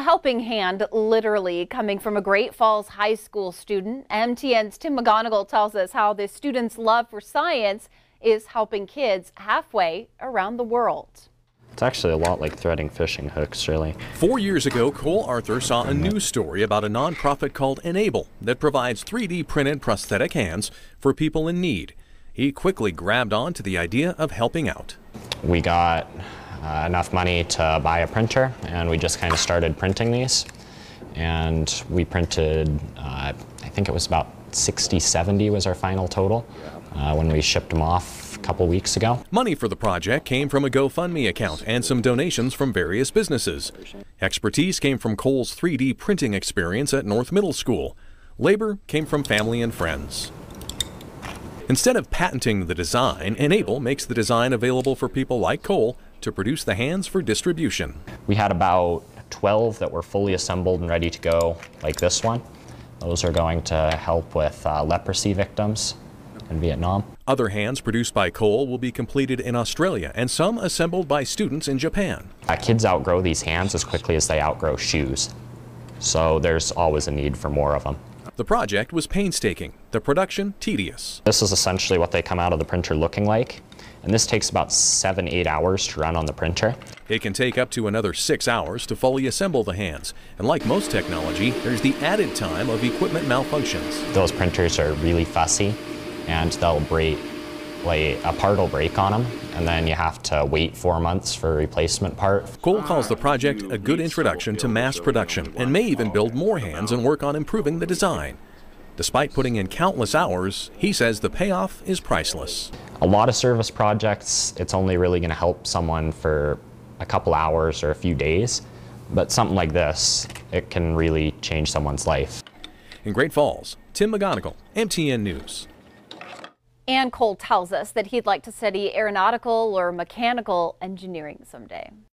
helping hand, literally, coming from a Great Falls High School student. MTN's Tim McGonigal tells us how this student's love for science is helping kids halfway around the world. It's actually a lot like threading fishing hooks, really. 4 years ago, Cole Arthur saw a news story about a nonprofit called Enable that provides 3D printed prosthetic hands for people in need. He quickly grabbed on to the idea of helping out. We got enough money to buy a printer, and we just kind of started printing these. And we printed, I think it was about 60, 70 was our final total when we shipped them off a couple weeks ago. Money for the project came from a GoFundMe account and some donations from various businesses. Expertise came from Cole's 3D printing experience at North Middle School. Labor came from family and friends. Instead of patenting the design, Enable makes the design available for people like Cole to produce the hands for distribution. We had about 12 that were fully assembled and ready to go, like this one. Those are going to help with leprosy victims in Vietnam. Other hands produced by Cole will be completed in Australia and some assembled by students in Japan. Kids outgrow these hands as quickly as they outgrow shoes, so there's always a need for more of them. The project was painstaking, the production tedious. This is essentially what they come out of the printer looking like, and this takes about 7-8 hours to run on the printer. It can take up to another 6 hours to fully assemble the hands, and like most technology, there's the added time of equipment malfunctions. Those printers are really fussy, and they'll break, like a part will break on them, and then you have to wait 4 months for a replacement part. Cole calls the project a good introduction to mass production and may even build more hands and work on improving the design. Despite putting in countless hours, he says the payoff is priceless. A lot of service projects, it's only really going to help someone for a couple hours or a few days, but something like this, it can really change someone's life. In Great Falls, Tim McGonigal, MTN News. And Cole tells us that he'd like to study aeronautical or mechanical engineering someday.